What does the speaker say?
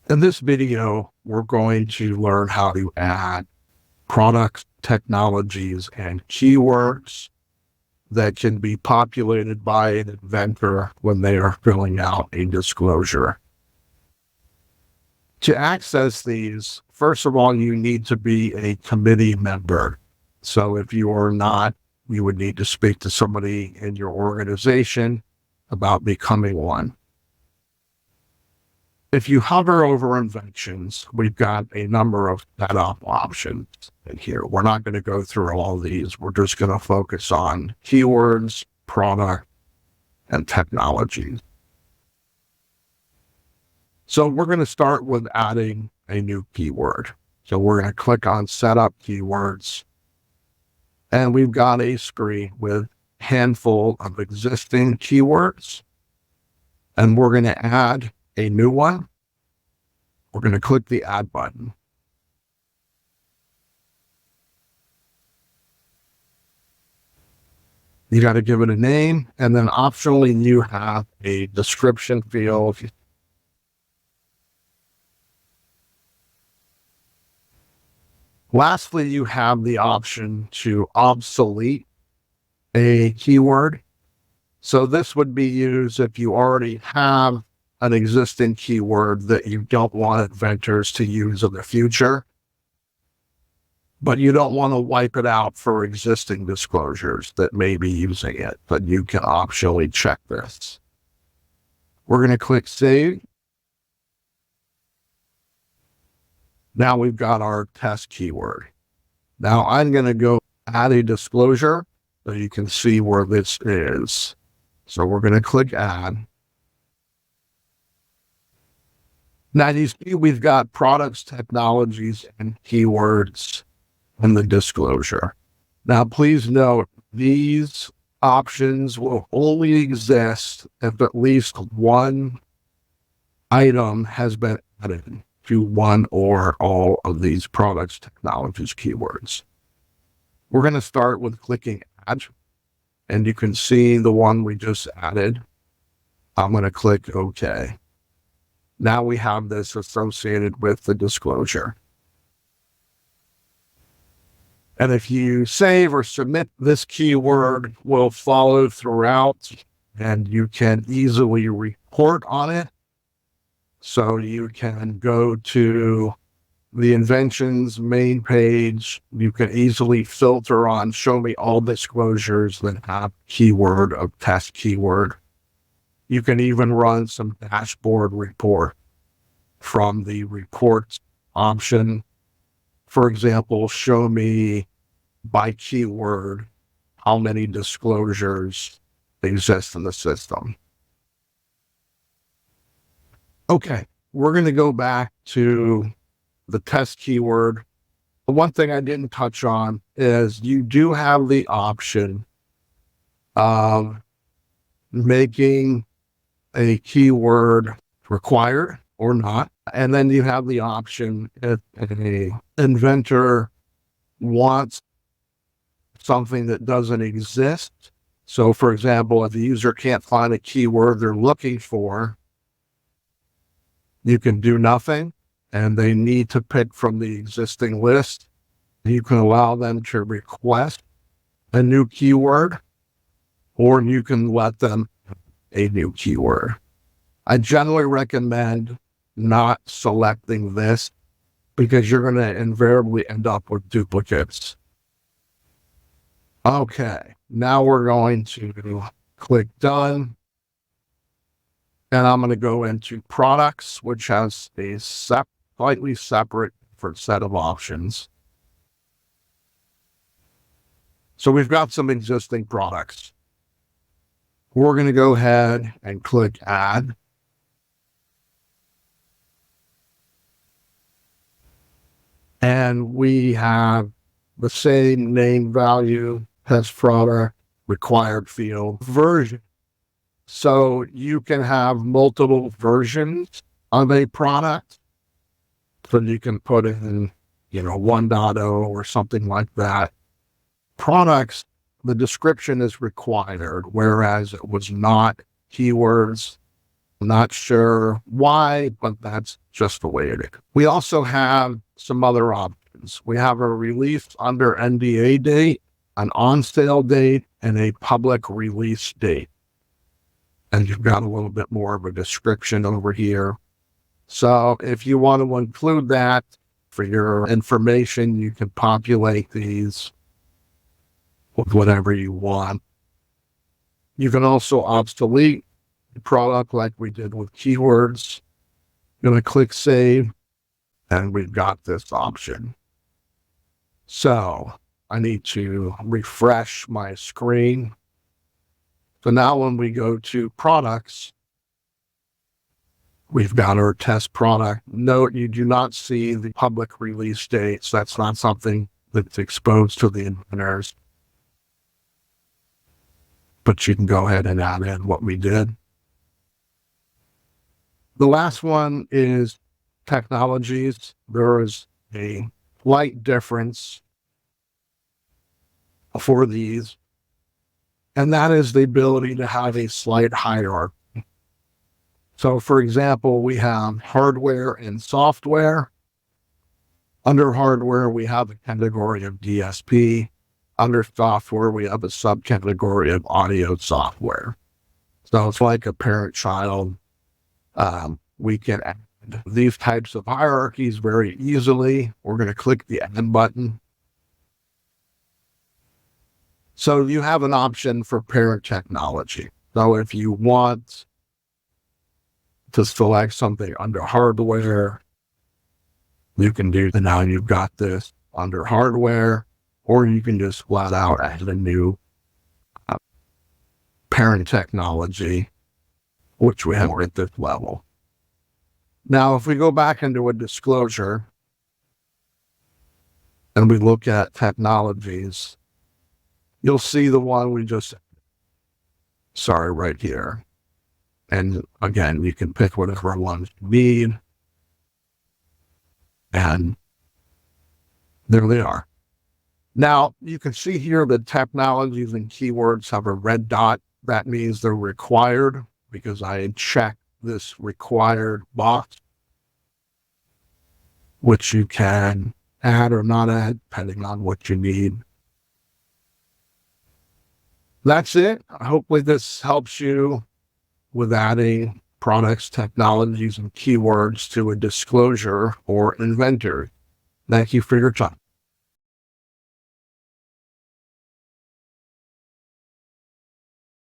In this video, we're going to learn how to add products, technologies, and keywords that can be populated by an inventor when they are filling out a disclosure. To access these, first of all, you need to be a committee member. So if you are not, you would need to speak to somebody in your organization about becoming one. If you hover over inventions, we've got a number of setup options in here. We're not going to go through all these. We're just going to focus on keywords, product, and technologies. So we're going to start with adding a new keyword. So we're going to click on Setup Keywords. And we've got a screen with a handful of existing keywords. And we're going to add a new one. We're going to click the Add button. You got to give it a name, and then optionally you have a description field. Lastly, you have the option to obsolete a keyword. So this would be used if you already have an existing keyword that you don't want inventors to use in the future, but you don't want to wipe it out for existing disclosures that may be using it, but you can optionally check this. We're going to click Save. Now we've got our test keyword. Now I'm going to go add a disclosure so you can see where this is. So we're going to click Add. Now you see we've got products, technologies, and keywords in the disclosure. Now please note these options will only exist if at least one item has been added to one or all of these products, technologies, keywords. We're going to start with clicking Add, and you can see the one we just added. I'm going to click OK. Now we have this associated with the disclosure. And if you save or submit, this keyword will follow throughout, and you can easily report on it. So you can go to the Inventions main page. You can easily filter on show me all disclosures that have keyword of test keyword. You can even run some dashboard report from the reports option. For example, show me by keyword how many disclosures exist in the system. Okay, we're going to go back to the test keyword. The one thing I didn't touch on is you do have the option of making a keyword required or not. And then you have the option if an inventor wants something that doesn't exist. So for example, if the user can't find a keyword they're looking for, you can do nothing, and they need to pick from the existing list. You can allow them to request a new keyword, or you can let them a new keyword. I generally recommend not selecting this because you're going to invariably end up with duplicates. Okay, now we're going to click Done. And I'm going to go into products, which has a slightly separate set of options. So we've got some existing products. We're going to go ahead and click Add. And we have the same name, value, test product, required field, version. So you can have multiple versions of a product. So you can put in, 1.0 or something like that. Products, the description is required, whereas it was not. Keywords, Not sure why, but that's just the way it is. We also have some other options. We have a release under NDA date, an on-sale date, and a public release date. And you've got a little bit more of a description over here. So if you want to include that for your information, you can populate these with whatever you want. You can also obsolete the product like we did with keywords. I'm going to click save, and we've got this option. So I need to refresh my screen. So now when we go to products, we've got our test product. Note you do not see the public release dates. That's not something that's exposed to the inventors. But you can go ahead and add in what we did. The last one is technologies. There is a slight difference for these, and that is the ability to have a slight hierarchy. So, for example, we have hardware and software. Under hardware, we have a category of DSP. Under software, we have a subcategory of audio software. So it's like a parent-child. We can add these types of hierarchies very easily. We're going to click the add button. So you have an option for parent technology. So if you want to select something under hardware, you can do that. Now you've got this under hardware, or you can just flat out add a new parent technology, which we have at this level. Now, if we go back into a disclosure and we look at technologies, you'll see the one we just, right here. And again, you can pick whatever one you need. And there they are. Now, you can see here that technologies and keywords have a red dot. That means they're required because I had checked this required box, which you can add or not add depending on what you need. That's it. Hopefully this helps you with adding products, technologies, and keywords to a disclosure or inventory. Thank you for your time.